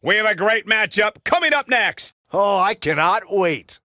We have a great matchup coming up next. Oh, I cannot wait.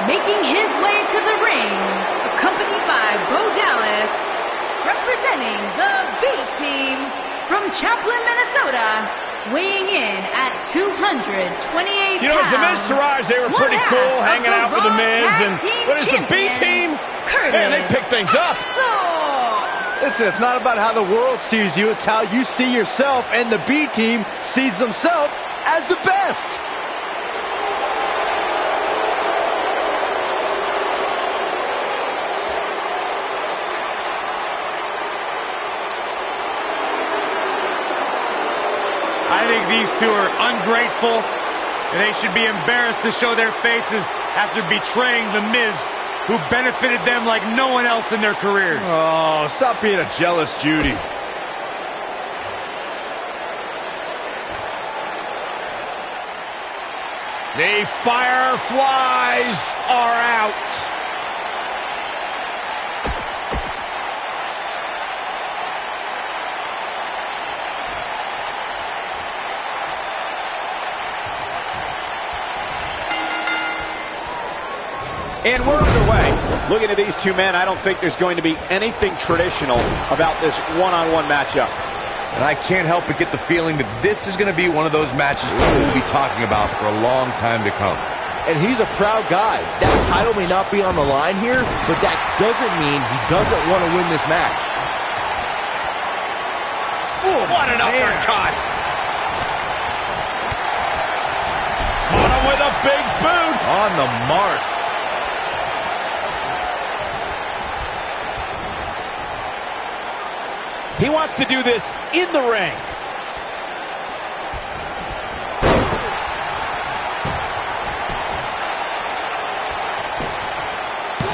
Making his way to the ring, accompanied by Bo Dallas, representing the B-Team from Chaplin, Minnesota, weighing in at 228 You know, as the Miz Taraj, they were pretty cool hanging out with the Miz. But as the B-Team, man, they pick things up. Listen, it's not about how the world sees you, it's how you see yourself, and the B-Team sees themselves as the best. I think these two are ungrateful, and they should be embarrassed to show their faces after betraying The Miz, who benefited them like no one else in their careers. Oh, stop being a jealous Judy. The Fireflies are out. And we're underway. Looking at these two men, I don't think there's going to be anything traditional about this one-on-one matchup. And I can't help but get the feeling that this is going to be one of those matches people will be talking about for a long time to come. And he's a proud guy. That title may not be on the line here, but that doesn't mean he doesn't want to win this match. Ooh, what an uppercut. Caught him with a big boot. On the mark. He wants to do this in the ring.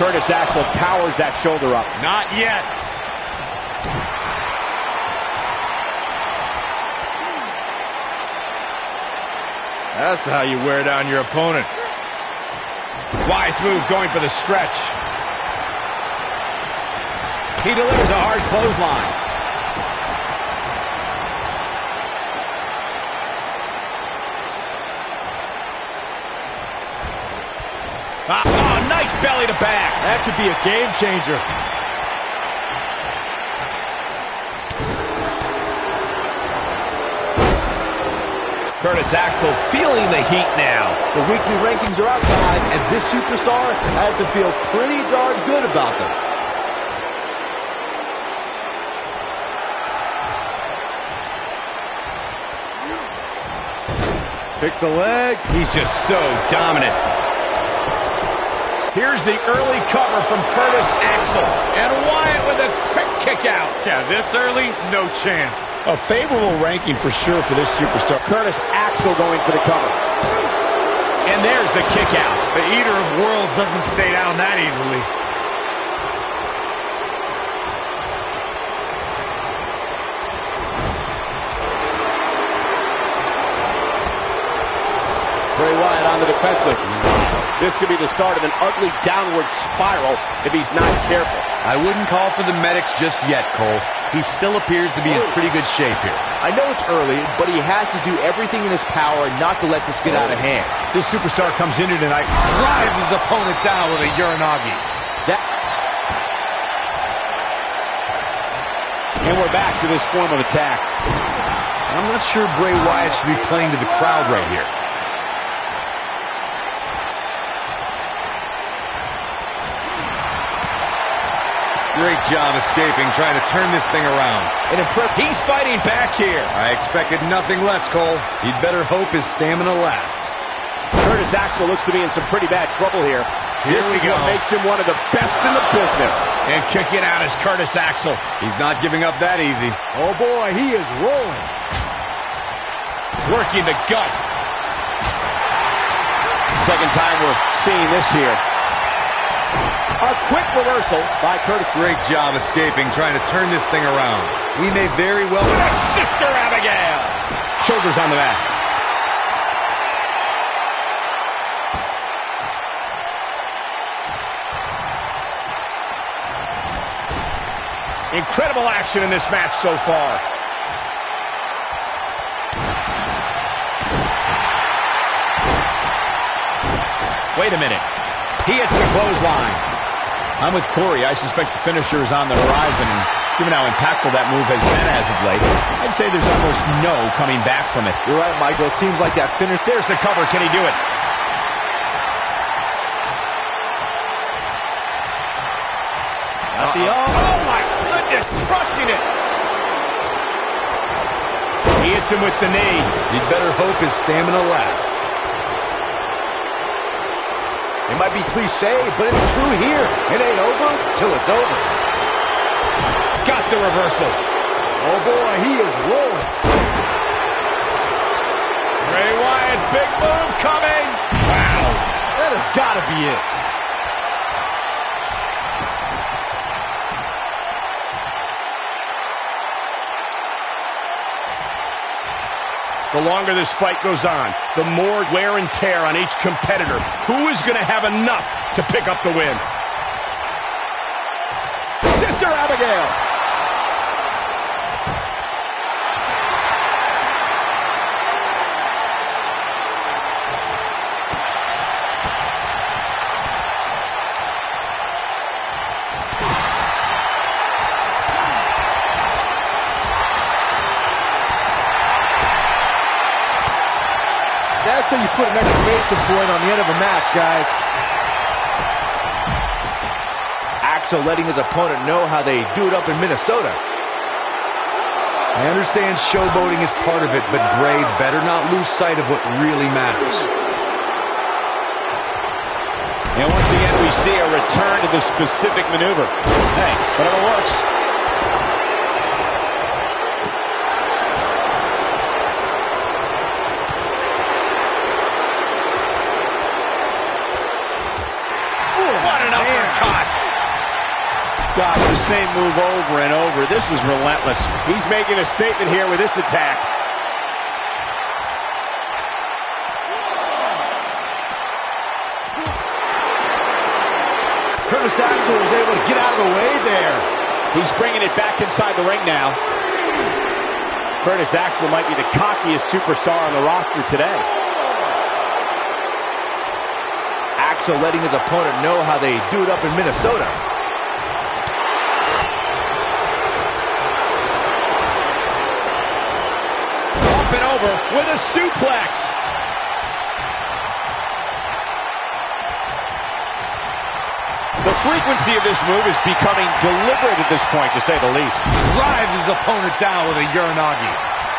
Curtis Axel powers that shoulder up. Not yet. That's how you wear down your opponent. Wise move going for the stretch. He delivers a hard clothesline. Oh, nice belly to back. That could be a game changer. Curtis Axel feeling the heat now. The weekly rankings are out, guys, and this superstar has to feel pretty darn good about them. Pick the leg. He's just so dominant. Here's the early cover from Curtis Axel. And Wyatt with a quick kick out. Yeah, this early, no chance. A favorable ranking for sure for this superstar. Curtis Axel going for the cover. And there's the kick out. The Eater of Worlds doesn't stay down that easily. Bray Wyatt on the defensive. This could be the start of an ugly downward spiral if he's not careful. I wouldn't call for the medics just yet, Cole. He still appears to be in pretty good shape here. I know it's early, but he has to do everything in his power not to let this get out of hand. This superstar comes in here tonight, drives his opponent down with a Uranagi. And we're back to this form of attack. I'm not sure Bray Wyatt should be playing to the crowd right here. Great job escaping, trying to turn this thing around. And he's fighting back here. I expected nothing less, Cole. He'd better hope his stamina lasts. Curtis Axel looks to be in some pretty bad trouble here. Here we go. What makes him one of the best in the business. And kicking out is Curtis Axel. He's not giving up that easy. Oh, boy, he is rolling. Working the gut. Second time we're seeing this here. A quick reversal by Curtis. Great job escaping, trying to turn this thing around. We may very well... Sister Abigail. Shoulders on the mat. Incredible action in this match so far. Wait a minute. He hits the clothesline. I'm with Corey. I suspect the finisher is on the horizon, and given how impactful that move has been as of late, I'd say there's almost no coming back from it. You're right, Michael. It seems like that finish. There's the cover. Can he do it? Oh, my goodness. Crushing it. He hits him with the knee. You'd better hope his stamina lasts. It might be cliche, but it's true here. It ain't over till it's over. Got the reversal. Oh, boy, he is rolling. Bray Wyatt, big move coming. Wow. That has got to be it. The longer this fight goes on, the more wear and tear on each competitor. Who is going to have enough to pick up the win? Sister Abigail. That's how you put an exclamation point on the end of a match, guys. Axel letting his opponent know how they do it up in Minnesota. I understand showboating is part of it, but Bray better not lose sight of what really matters. And once again, we see a return to the specific maneuver. Hey, whatever works. God, the same move over and over. This is relentless. He's making a statement here with this attack. Curtis Axel was able to get out of the way there. He's bringing it back inside the ring now. Curtis Axel might be the cockiest superstar on the roster today. Axel letting his opponent know how they do it up in Minnesota. With a suplex. The frequency of this move is becoming deliberate at this point, to say the least. Drives his opponent down with a Uranagi.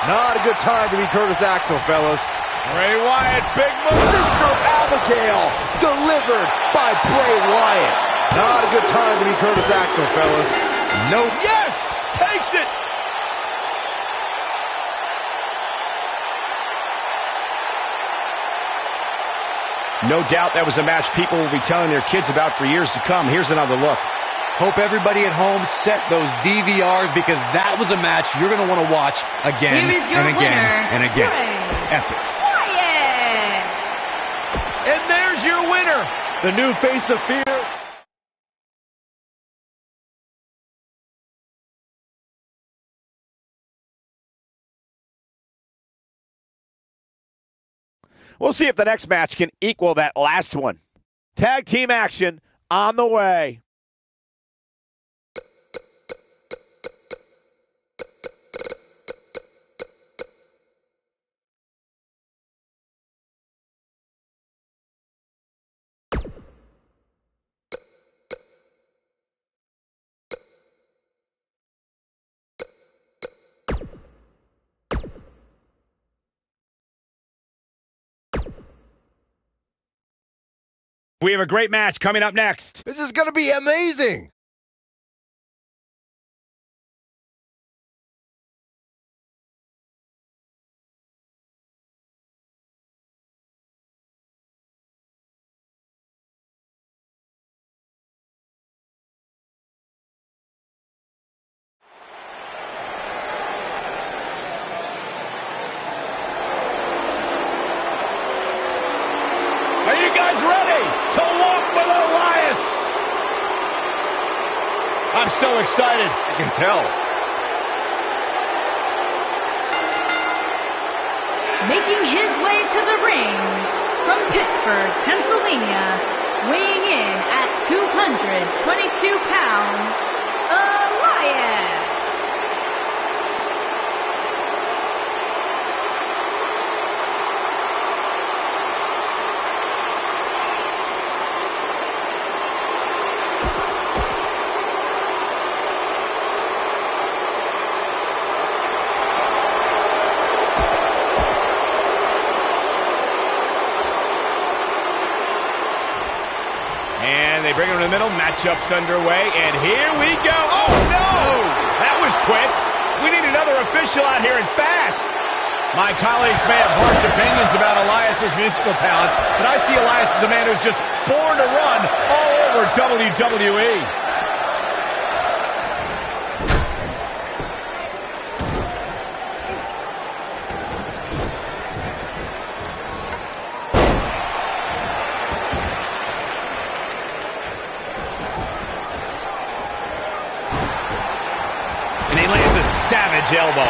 Not a good time to be Curtis Axel, fellas. Bray Wyatt, big move. Sister Abigail, delivered by Bray Wyatt. Not a good time to be Curtis Axel, fellas. Nope. Yes! Takes it! No doubt that was a match people will be telling their kids about for years to come. Here's another look. Hope everybody at home set those DVRs, because that was a match you're going to want to watch again and again and again. Epic. Wyatt! And there's your winner. The new face of fear. We'll see if the next match can equal that last one. Tag team action on the way. We have a great match coming up next. This is going to be amazing. Are you guys ready to walk with Elias? I'm so excited. I can tell. Making his way to the ring from Pittsburgh, Pennsylvania, weighing in at 222 pounds, Elias. And they bring him to the middle. Matchup's underway. And here we go. Oh, no! That was quick. We need another official out here and fast. My colleagues may have harsh opinions about Elias's musical talents, but I see Elias as a man who's just born to run all over WWE. And he lands a savage elbow.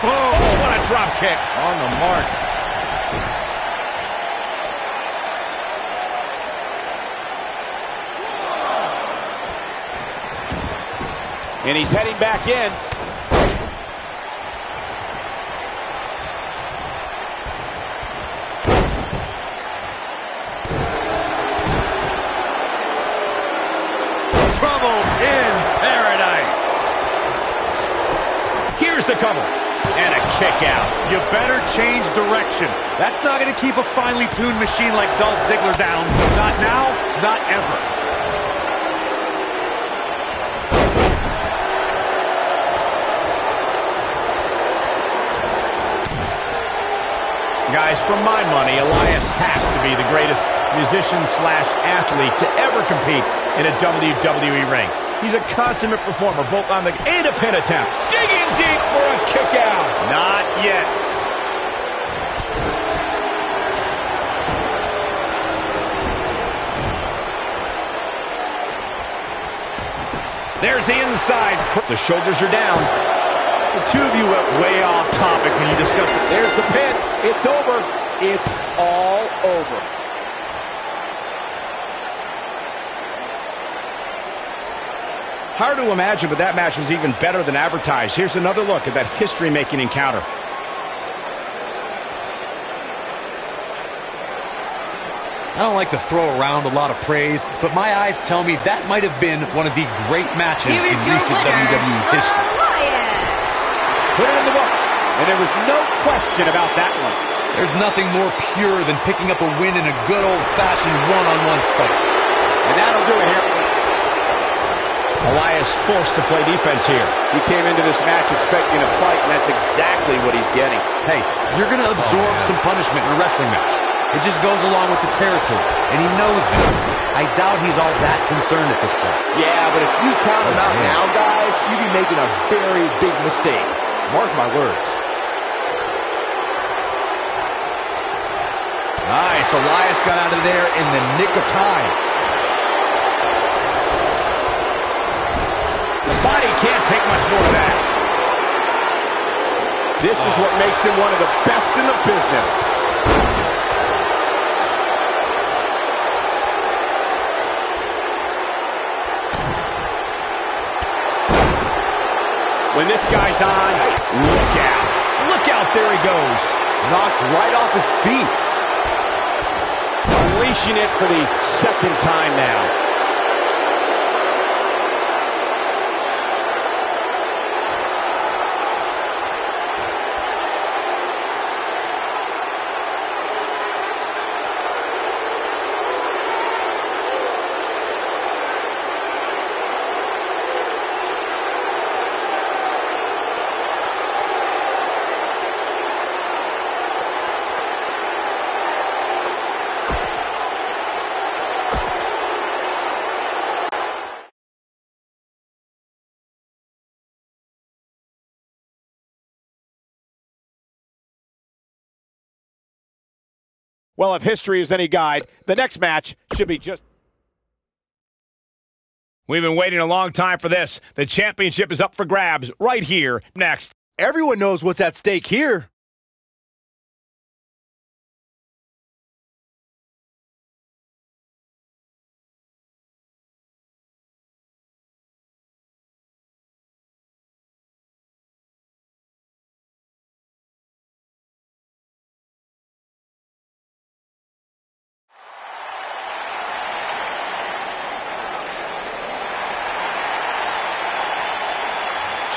Oh, what a drop kick. On the mark. And he's heading back in. Trouble in paradise. Here's the cover. And a kick out. You better change direction. That's not going to keep a finely tuned machine like Dolph Ziggler down. Not now, not ever. Guys, for my money, Elias has to be the greatest musician/athlete to ever compete in a WWE ring. He's a consummate performer, both on the and a pin attempt. Digging deep for a kick out. Not yet. There's the inside. The shoulders are down. The two of you went way off topic when you discussed it. There's the pin. It's over. It's all over. Hard to imagine, but that match was even better than advertised. Here's another look at that history-making encounter. I don't like to throw around a lot of praise, but my eyes tell me that might have been one of the great matches in recent WWE history. Put it in the books, and there was no question about that one. There's nothing more pure than picking up a win in a good old-fashioned one-on-one fight. And that'll do it here. Elias forced to play defense here. He came into this match expecting a fight, and that's exactly what he's getting. Hey, you're going to absorb some punishment in a wrestling match. It just goes along with the territory, and he knows that. I doubt he's all that concerned at this point. Yeah, but if you count him out now, guys, you'd be making a very big mistake. Mark my words. Nice. Elias got out of there in the nick of time. The body can't take much more of that. This is what makes him one of the best in the business. When this guy's on, look out. Look out, there he goes. Knocked right off his feet. Unleashing it for the second time now. Well, if history is any guide, the next match should be just... We've been waiting a long time for this. The championship is up for grabs right here next. Everyone knows what's at stake here.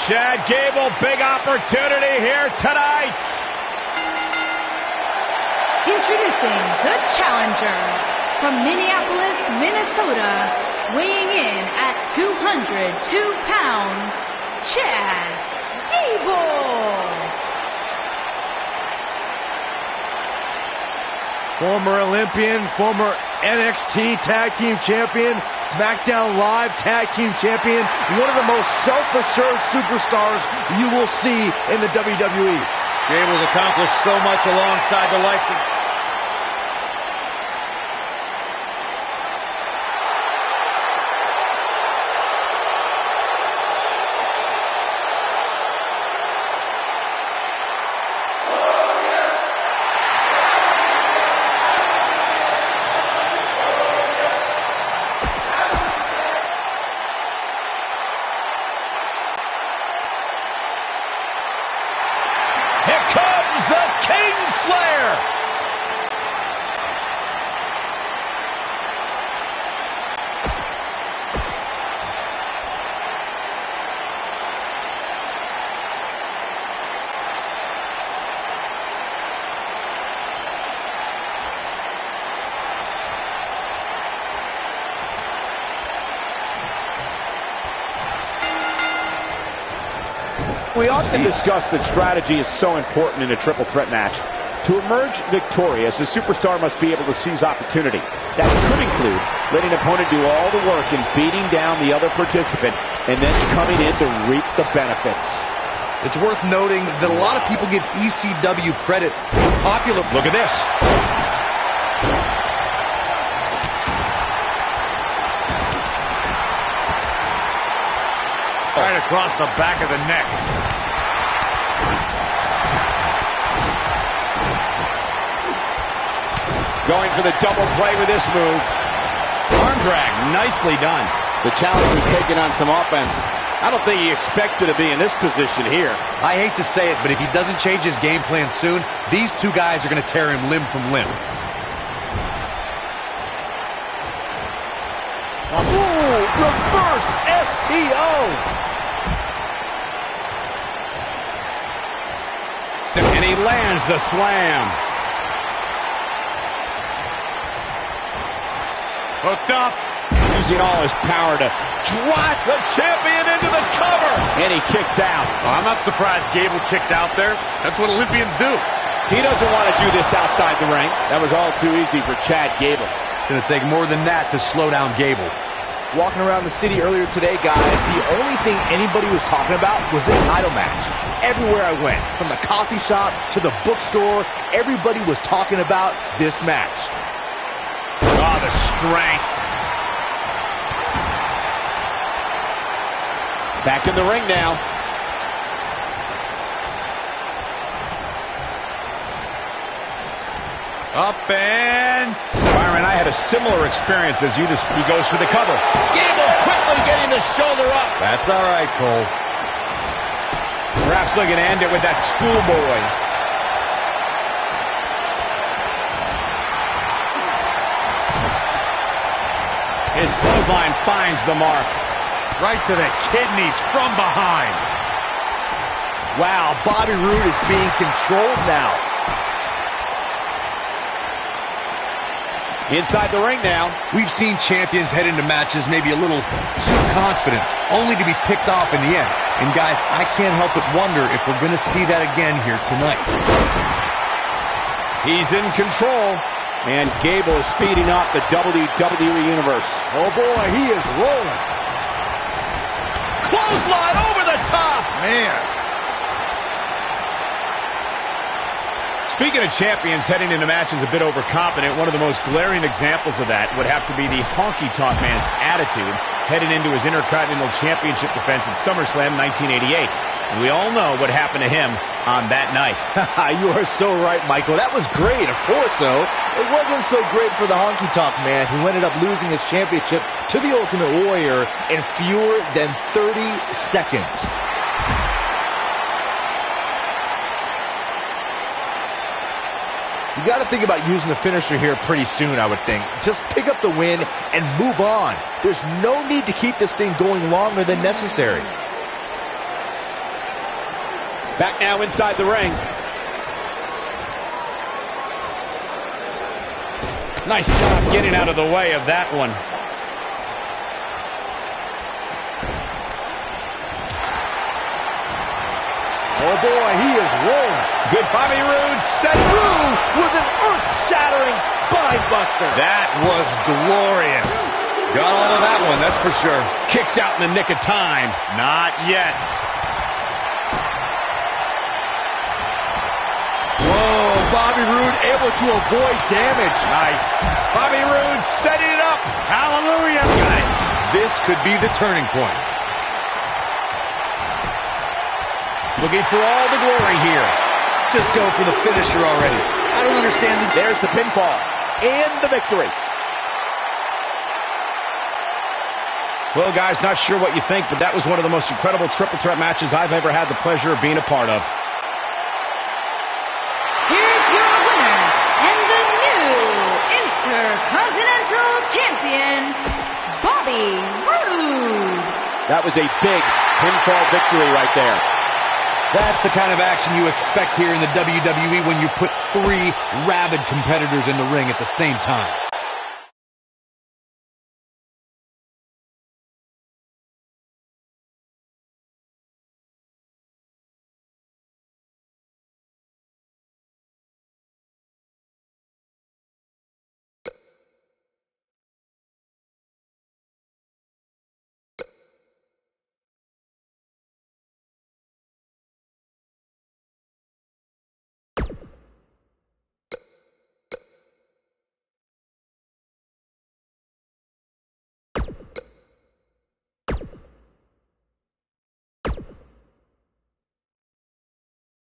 Chad Gable, big opportunity here tonight. Introducing the challenger from Minneapolis, Minnesota, weighing in at 202 pounds, Chad Gable. Former Olympian, former NXT Tag Team Champion, SmackDown Live Tag Team Champion, one of the most self-assured superstars you will see in the WWE. Gable's accomplished so much alongside the likes of... Here comes the Kingslayer. We often discuss that strategy is so important in a triple threat match. To emerge victorious, a superstar must be able to seize opportunity. That could include letting an opponent do all the work and beating down the other participant and then coming in to reap the benefits. It's worth noting that a lot of people give ECW credit for popular... Look at this. Right across the back of the neck. Going for the double play with this move. Arm drag, nicely done. The challenger's taking on some offense. I don't think he expected to be in this position here. I hate to say it, but if he doesn't change his game plan soon, these two guys are going to tear him limb from limb. Ooh, reverse STO. And he lands the slam. Hooked up. Using all his power to drive the champion into the cover. And he kicks out. Oh, I'm not surprised Gable kicked out there. That's what Olympians do. He doesn't want to do this outside the ring. That was all too easy for Chad Gable. It's going to take more than that to slow down Gable. Walking around the city earlier today, guys, the only thing anybody was talking about was this title match. Everywhere I went, from the coffee shop to the bookstore, everybody was talking about this match. Oh, the strength. Back in the ring now. Up and... Byron, I had a similar experience as you. He goes for the cover. Gable quickly getting the shoulder up. That's all right, Cole. Perhaps looking to end it with that schoolboy. His clothesline finds the mark. Right to the kidneys from behind. Wow, Bobby Roode is being controlled now. Inside the ring now. We've seen champions head into matches maybe a little too confident, only to be picked off in the end. And guys, I can't help but wonder if we're going to see that again here tonight. He's in control. And Gable is feeding off the WWE Universe. Oh boy, he is rolling. Clothesline over the top. Man. Speaking of champions heading into matches a bit overconfident, one of the most glaring examples of that would have to be the honky-tonk man's attitude heading into his Intercontinental Championship defense at SummerSlam 1988. And we all know what happened to him on that night. You are so right, Michael. That was great, of course, though. It wasn't so great for the honky-tonk man, who ended up losing his championship to the Ultimate Warrior in fewer than 30 seconds. You got to think about using the finisher here pretty soon, I would think. Just pick up the win and move on. There's no need to keep this thing going longer than necessary. Back now inside the ring. Nice job getting out of the way of that one. Oh boy, he is rolling. Good Bobby Roode set Through with an earth-shattering spine buster. That was glorious. Got all of that one, that's for sure. kicks out in the nick of time. Not yet. Whoa, Bobby Roode able to avoid damage. Nice. Bobby Roode setting it up. Hallelujah. Got it. This could be the turning point. Looking for all the glory here. Just go for the finisher already. I don't understand the... There's the pinfall and the victory. Well, guys, not sure what you think, but that was one of the most incredible triple threat matches I've ever had the pleasure of being a part of. Here's your winner and the new Intercontinental Champion, Bobby Roode. That was a big pinfall victory right there. That's the kind of action you expect here in the WWE when you put three rabid competitors in the ring at the same time.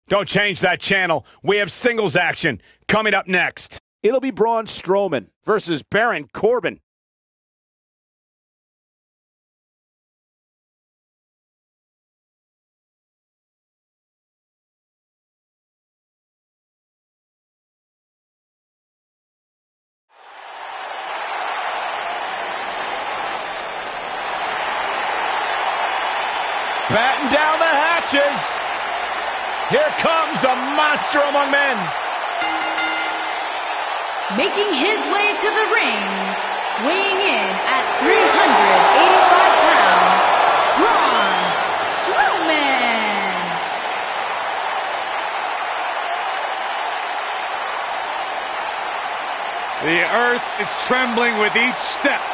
Don't change that channel. We have singles action coming up next. It'll be Braun Strowman versus Baron Corbin. Batten down the hatches. Here comes the monster among men. Making his way to the ring, weighing in at 385 pounds, Braun Strowman. The earth is trembling with each step.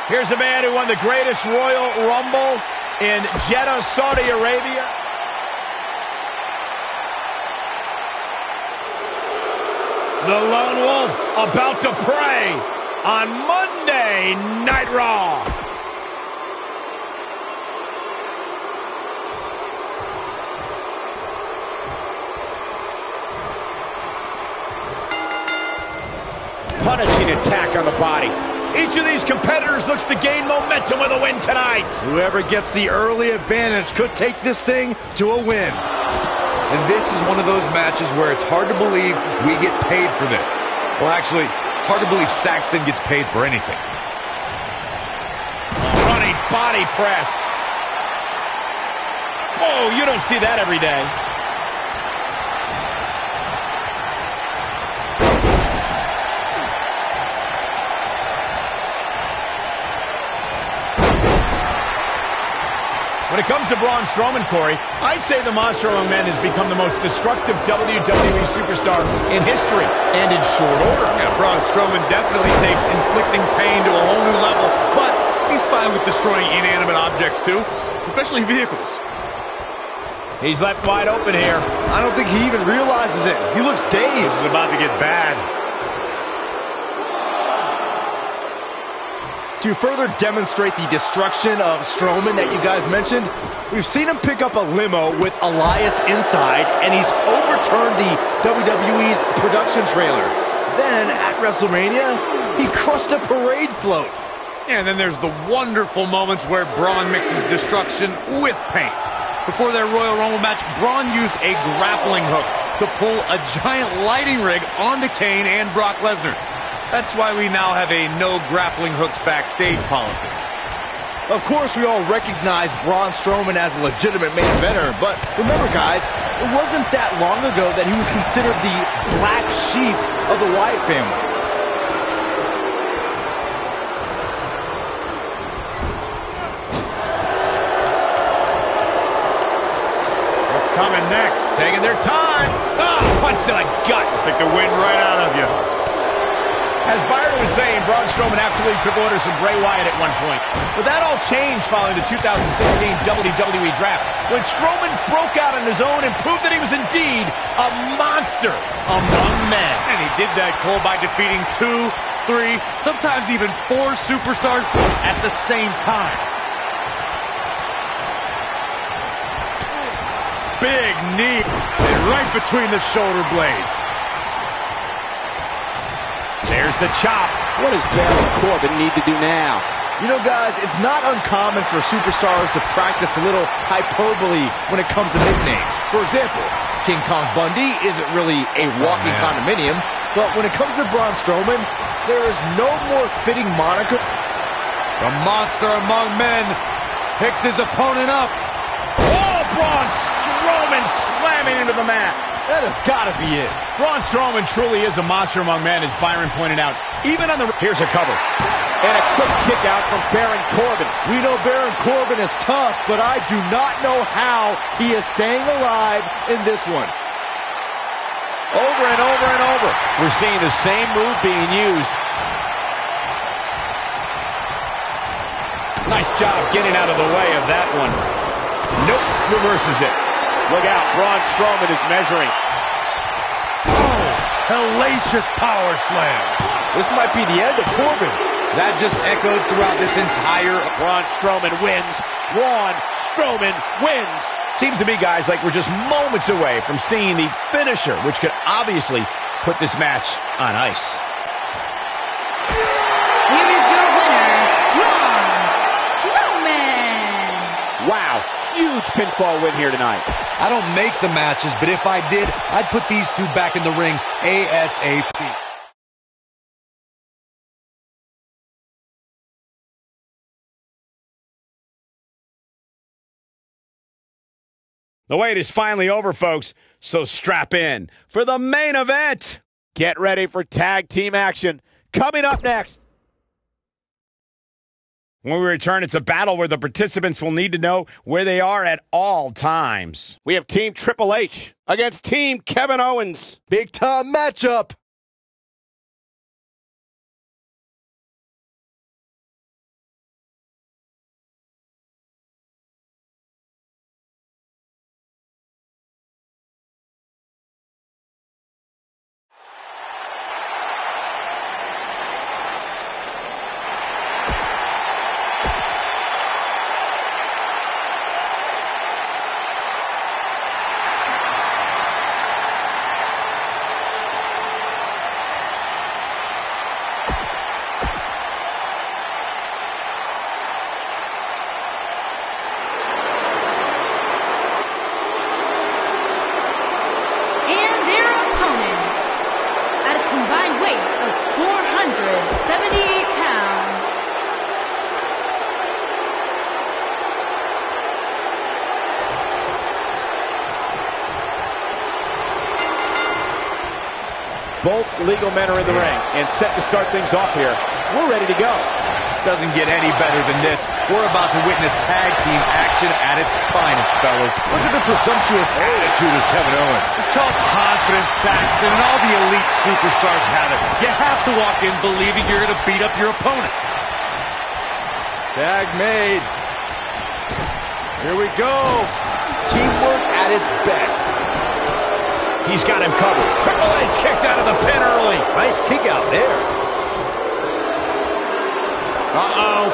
Here's a man who won the greatest Royal Rumble in Jeddah, Saudi Arabia. The Lone Wolf about to prey on Monday Night Raw. Punishing attack on the body. Each of these competitors looks to gain momentum with a win tonight. Whoever gets the early advantage could take this thing to a win. And this is one of those matches where it's hard to believe we get paid for this. Well, actually, hard to believe Saxton gets paid for anything. Running body press. Oh, you don't see that every day. When it comes to Braun Strowman, Corey, I'd say the Monster Among Men has become the most destructive WWE superstar in history, and in short order. Yeah, Braun Strowman definitely takes inflicting pain to a whole new level, but he's fine with destroying inanimate objects too, especially vehicles. He's left wide open here. I don't think he even realizes it. He looks dazed. This is about to get bad. To further demonstrate the destruction of Strowman that you guys mentioned, we've seen him pick up a limo with Elias inside, and he's overturned the WWE's production trailer. Then, at WrestleMania, he crushed a parade float. And then there's the wonderful moments where Braun mixes destruction with pain. Before their Royal Rumble match, Braun used a grappling hook to pull a giant lighting rig onto Kane and Brock Lesnar. That's why we now have a no grappling hooks backstage policy. Of course, we all recognize Braun Strowman as a legitimate main eventer, but remember, guys, it wasn't that long ago that he was considered the black sheep of the Wyatt family. What's coming next? Taking their time. Ah, punch to the gut. Take the wind right out of you. As Byron was saying, Braun Strowman absolutely took orders from Bray Wyatt at one point. But that all changed following the 2016 WWE Draft, when Strowman broke out on his own and proved that he was indeed a monster among men. And he did that, Cole, by defeating 2, 3, sometimes even 4 superstars at the same time. Big knee, and right between the shoulder blades. There's the chop. What does Baron Corbin need to do now? You know, guys, it's not uncommon for superstars to practice a little hyperbole when it comes to nicknames. For example, King Kong Bundy isn't really a walking condominium, but when it comes to Braun Strowman, there is no more fitting moniker. The monster among men picks his opponent up. Oh, Braun Strowman slamming into the mat. That has got to be it. Braun Strowman truly is a monster among men, as Byron pointed out. Even on the... Here's a cover. And a quick kick out from Baron Corbin. We know Baron Corbin is tough, but I do not know how he is staying alive in this one. Over and over and over. We're seeing the same move being used. Nice job getting out of the way of that one. Nope, reverses it. Look out, Braun Strowman is measuring. Oh, hellacious power slam. This might be the end of Corbin. That just echoed throughout this entire... Braun Strowman wins. Braun Strowman wins. Seems to me, guys, like we're just moments away from seeing the finisher, which could obviously put this match on ice. Here is your winner, Braun Strowman. Wow, huge pinfall win here tonight. I don't make the matches, but if I did, I'd put these two back in the ring ASAP. The wait is finally over, folks, so strap in for the main event. Get ready for tag team action. Coming up next. When we return, it's a battle where the participants will need to know where they are at all times. We have Team Triple H against Team Kevin Owens. Big time matchup. Both legal men are in the ring and set to start things off here. We're ready to go. Doesn't get any better than this. We're about to witness tag team action at its finest, fellas. Look at the presumptuous attitude of Kevin Owens. It's called confidence, Saxton, and all the elite superstars have it. You have to walk in believing you're going to beat up your opponent. Tag made. Here we go. Teamwork at its best. He's got him covered. Triple H kicks out of the pin early. Nice kick out there. Uh-oh.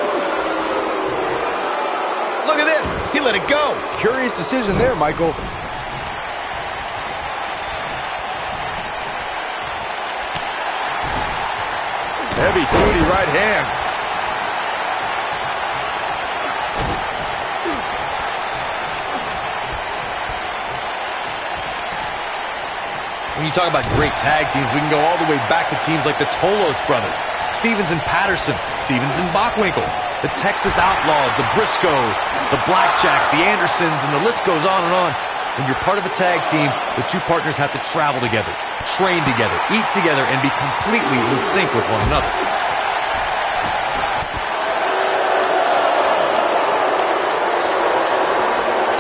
Look at this. He let it go. Curious decision there, Michael. Heavy-duty right hand. When you talk about great tag teams, we can go all the way back to teams like the Tolos brothers, Stevens and Patterson, Stevens and Bockwinkel, the Texas Outlaws, the Briscoes, the Blackjacks, the Andersons, and the list goes on and on. When you're part of a tag team, the two partners have to travel together, train together, eat together, and be completely in sync with one another.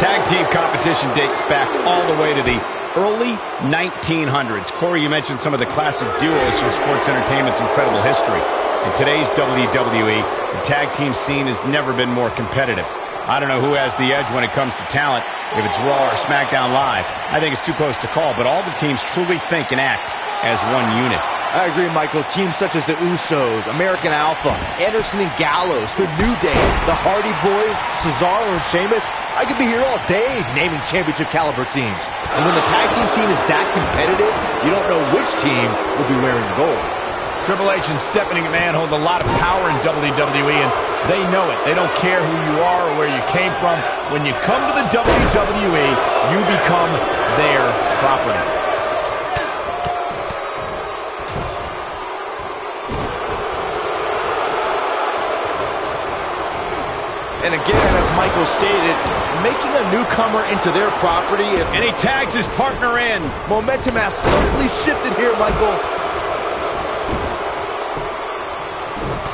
Tag team competition dates back all the way to the early 1900s. Corey, you mentioned some of the classic duos from sports entertainment's incredible history. In today's WWE, the tag team scene has never been more competitive. I don't know who has the edge when it comes to talent, if it's Raw or SmackDown Live. I think it's too close to call, but all the teams truly think and act as one unit. I agree, Michael. Teams such as the Usos, American Alpha, Anderson and Gallows, the New Day, the Hardy Boys, Cesaro and Sheamus. I could be here all day naming championship caliber teams. And when the tag team scene is that competitive, you don't know which team will be wearing the gold. Triple H and Stephanie McMahon hold a lot of power in WWE, and they know it. They don't care who you are or where you came from. When you come to the WWE, you become their property. And again, as Michael stated, making a newcomer into their property. And he tags his partner in. Momentum has certainly shifted here, Michael.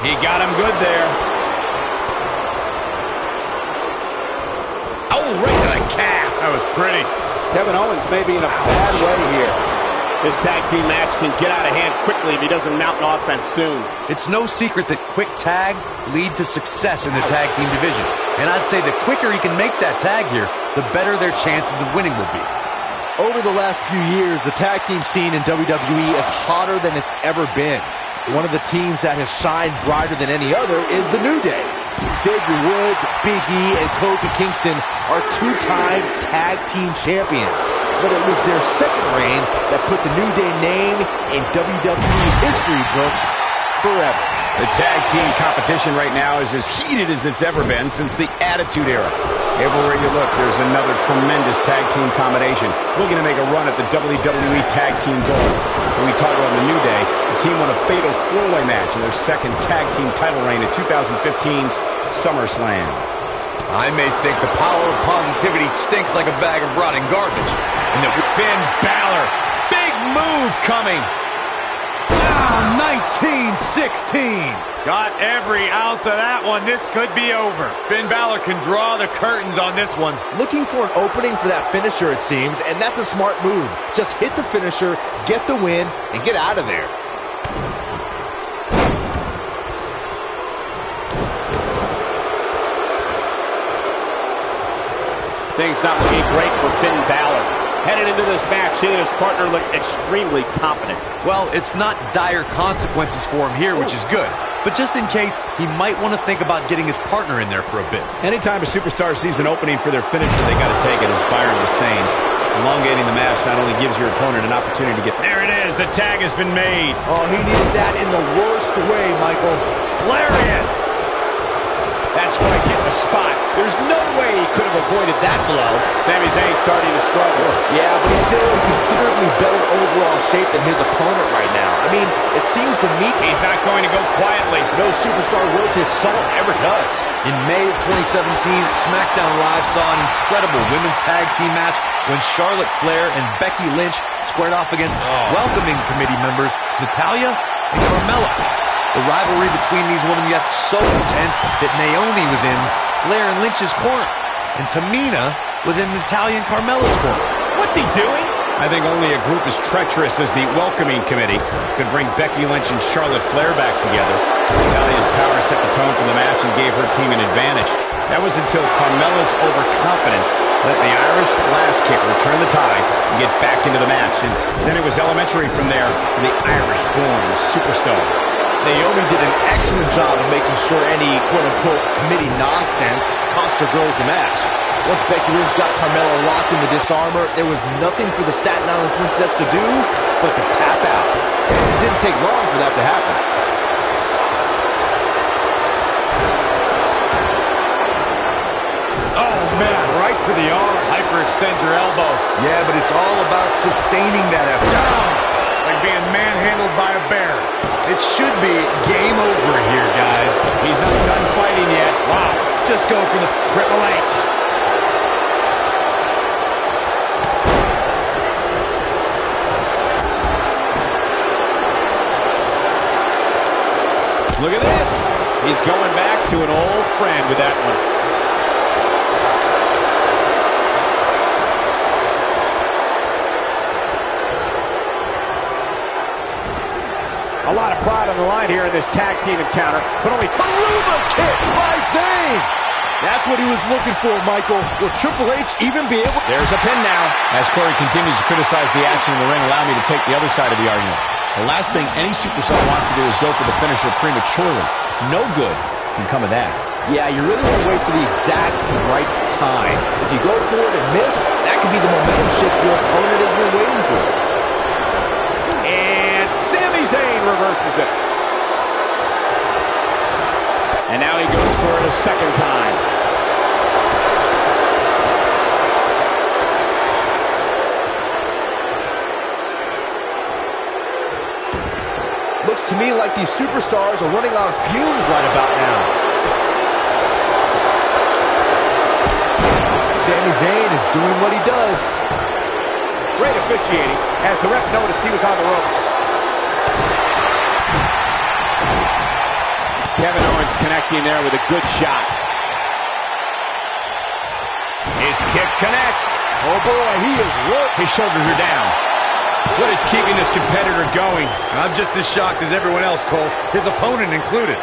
He got him good there. Oh, right to the calf. That was pretty. Kevin Owens may be in a bad way here. This tag team match can get out of hand quickly if he doesn't mount an offense soon. It's no secret that quick tags lead to success in the tag team division. And I'd say the quicker he can make that tag here, the better their chances of winning will be. Over the last few years, the tag team scene in WWE is hotter than it's ever been. One of the teams that has shined brighter than any other is the New Day. Xavier Woods, Big E, and Kofi Kingston are two-time tag team champions. But it was their second reign that put the New Day name in WWE history books forever. The tag team competition right now is as heated as it's ever been since the Attitude Era. Everywhere you look, there's another tremendous tag team combination looking to make a run at the WWE Tag Team Gold. When we talk about the New Day, the team won a fatal four-way match in their second tag team title reign at 2015's SummerSlam. I may think the power of positivity stinks like a bag of rotting garbage. And that Finn Balor, big move coming. Down 1916. Got every ounce of that one. This could be over. Finn Balor can draw the curtains on this one. Looking for an opening for that finisher, it seems, and that's a smart move. Just hit the finisher, get the win, and get out of there. Things not looking great for Finn Balor. Headed into this match, seeing his partner look extremely confident. Well, it's not dire consequences for him here, which is good. But just in case, he might want to think about getting his partner in there for a bit. Anytime a superstar sees an opening for their finisher, they got to take it, as Byron was saying. Elongating the match not only gives your opponent an opportunity to get... There it is. The tag has been made. Oh, he needed that in the worst way, Michael. Lariat. That strike hit the spot. There's no way he could have avoided that blow. Sami Zayn starting to struggle. Yeah, but he's still in considerably better overall shape than his opponent right now. I mean, it seems to me he's not going to go quietly. No superstar worth his salt ever does. In May of 2017, SmackDown Live saw an incredible women's tag team match when Charlotte Flair and Becky Lynch squared off against welcoming committee members Natalya and Carmella. The rivalry between these women got so intense that Naomi was in Flair and Lynch's corner, and Tamina was in Natalya and Carmella's corner. What's he doing? I think only a group as treacherous as the welcoming committee could bring Becky Lynch and Charlotte Flair back together. Natalya's power set the tone for the match and gave her team an advantage. That was until Carmella's overconfidence let the Irish last kicker turn the tide and get back into the match. And then it was elementary from there for the Irish-born superstar. Naomi did an excellent job of making sure any quote-unquote committee nonsense cost her girls the match. Once Becky Lynch got Carmella locked in the disarmor, there was nothing for the Staten Island Princess to do but to tap out. And it didn't take long for that to happen. Oh, man, right to the arm. Hyperextend your elbow. Yeah, but it's all about sustaining that effort. Down, like being manhandled by a bear. It should be game over here, guys. He's not done fighting yet. Wow, just go for the Triple H. Look at this. He's going back to an old friend with that one. A lot of pride on the line here in this tag team encounter, but only Aruba kick by Zayn. That's what he was looking for, Michael. Will Triple H even be able... There's a pin now. As Corey continues to criticize the action in the ring, allow me to take the other side of the argument. The last thing any superstar wants to do is go for the finisher prematurely. No good can come of that. Yeah, you really want to wait for the exact right time. If you go for it and miss, that could be the momentum shift your opponent has been waiting for. And Sami Zayn reverses it. And now he goes for it a second time. Looks to me like these superstars are running on fumes right about now. Sami Zayn is doing what he does. Great officiating as the ref noticed he was on the ropes. Kevin Owens connecting there with a good shot. His kick connects. Oh boy, he is worked. His shoulders are down. What is keeping this competitor going? I'm just as shocked as everyone else, Cole, his opponent included.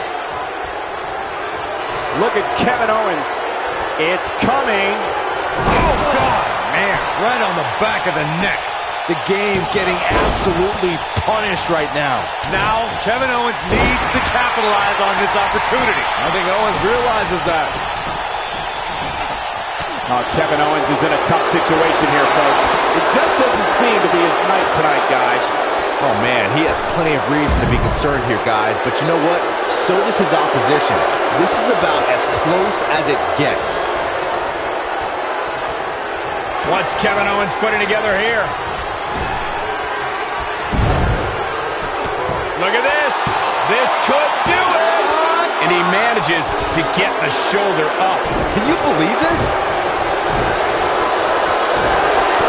Look at Kevin Owens. It's coming. Oh, God, man, right on the back of the neck. The game getting absolutely punished right now. Now, Kevin Owens needs to capitalize on this opportunity. I think Owens realizes that. Kevin Owens is in a tough situation here, folks. It just doesn't seem to be his night tonight, guys. Oh, man, he has plenty of reason to be concerned here, guys. But you know what? So does his opposition. This is about as close as it gets. What's Kevin Owens putting together here? Look at this. This could do it. And he manages to get the shoulder up. Can you believe this?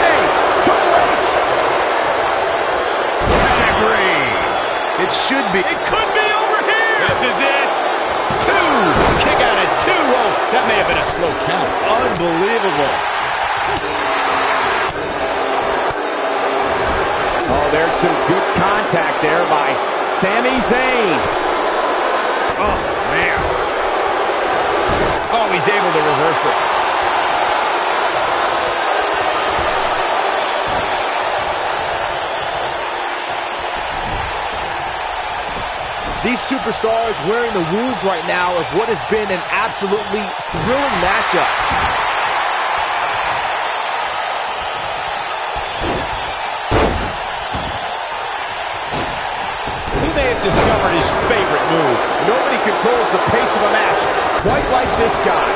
Hey, Triple H. Pedigree. It should be. It could be over here. This is it. Two. Kick out at two. Oh, that may have been a slow count. Unbelievable. Oh, there's some good contact there by Sami Zayn. Oh, man. Oh, he's able to reverse it. These superstars wearing the wounds right now of what has been an absolutely thrilling matchup. Discovered his favorite move. Nobody controls the pace of a match quite like this guy.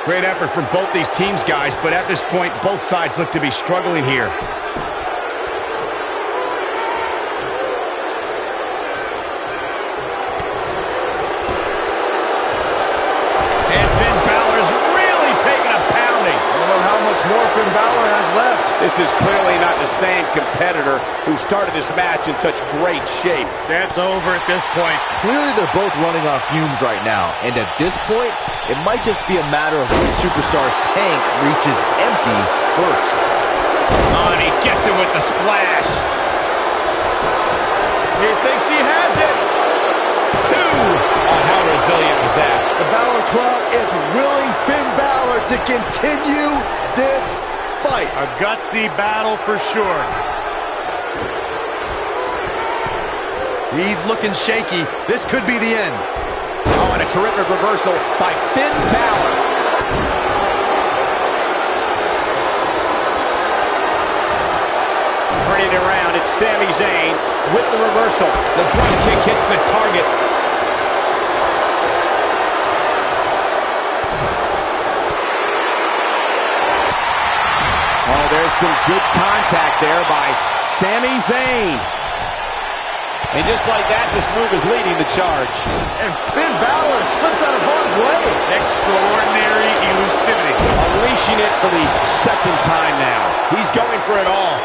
Great effort from both these teams, guys, but at this point, both sides look to be struggling here. Finn Balor has left. This is clearly not the same competitor who started this match in such great shape. That's over at this point. Clearly they're both running on fumes right now. And at this point, it might just be a matter of which superstar's tank reaches empty first. Oh, and he Gets it with the splash. He thinks he has it. 2. Oh, how resilient was that? The Balor Club is willing Finn Balor to continue this fight. A gutsy battle for sure. He's looking shaky. This could be the end. Oh, and a terrific reversal by Finn Balor. Turning it around, it's Sami Zayn with the reversal. The drop kick hits the target. Oh, there's some good contact there by Sami Zayn. And just like that, this move is leading the charge. And Finn Balor slips out of harm's way. Extraordinary elusivity. Unleashing it for the second time now. He's going for it all.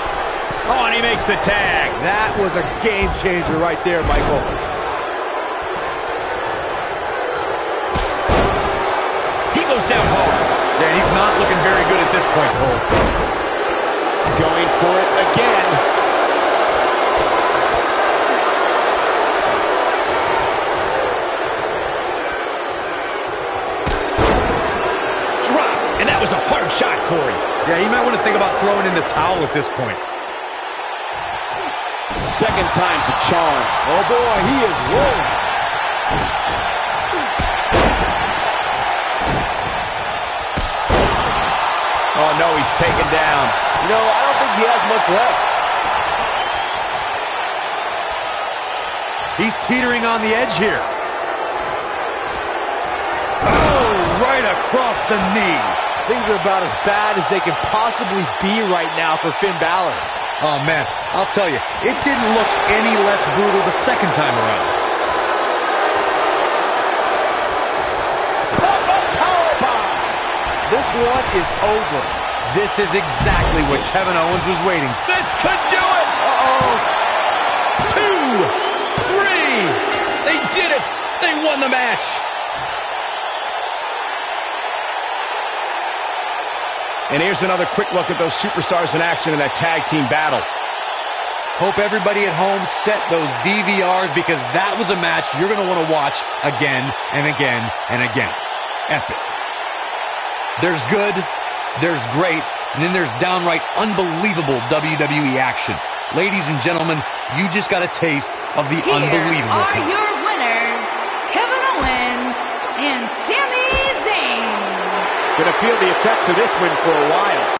Oh, and he makes the tag. That was a game changer right there, Michael. He goes down hard. Yeah, he's not looking very good at this point, Cole. Going for it again. Dropped, and that was a hard shot, Corey. Yeah, he might want to think about throwing in the towel at this point. Second time's a charm. Oh, boy, he is rolling. Oh, no, he's taken down. You know, I don't think he has much left. He's teetering on the edge here. Oh, right across the knee. Things are about as bad as they can possibly be right now for Finn Balor. Oh, man, I'll tell you, it didn't look any less brutal the second time around. Powerbomb! This one is over. This is exactly what Kevin Owens was waiting for. This could do it. Uh-oh. 2, 3. They did it. They won the match. And here's another quick look at those superstars in action in that tag team battle. Hope everybody at home set those DVRs because that was a match you're going to want to watch again and again and again. Epic. There's good, there's great, and then there's downright unbelievable WWE action. Ladies and gentlemen, you just got a taste of the unbelievable. Here are your winners, Kevin Owens and Sami Zayn. Gonna feel the effects of this win for a while.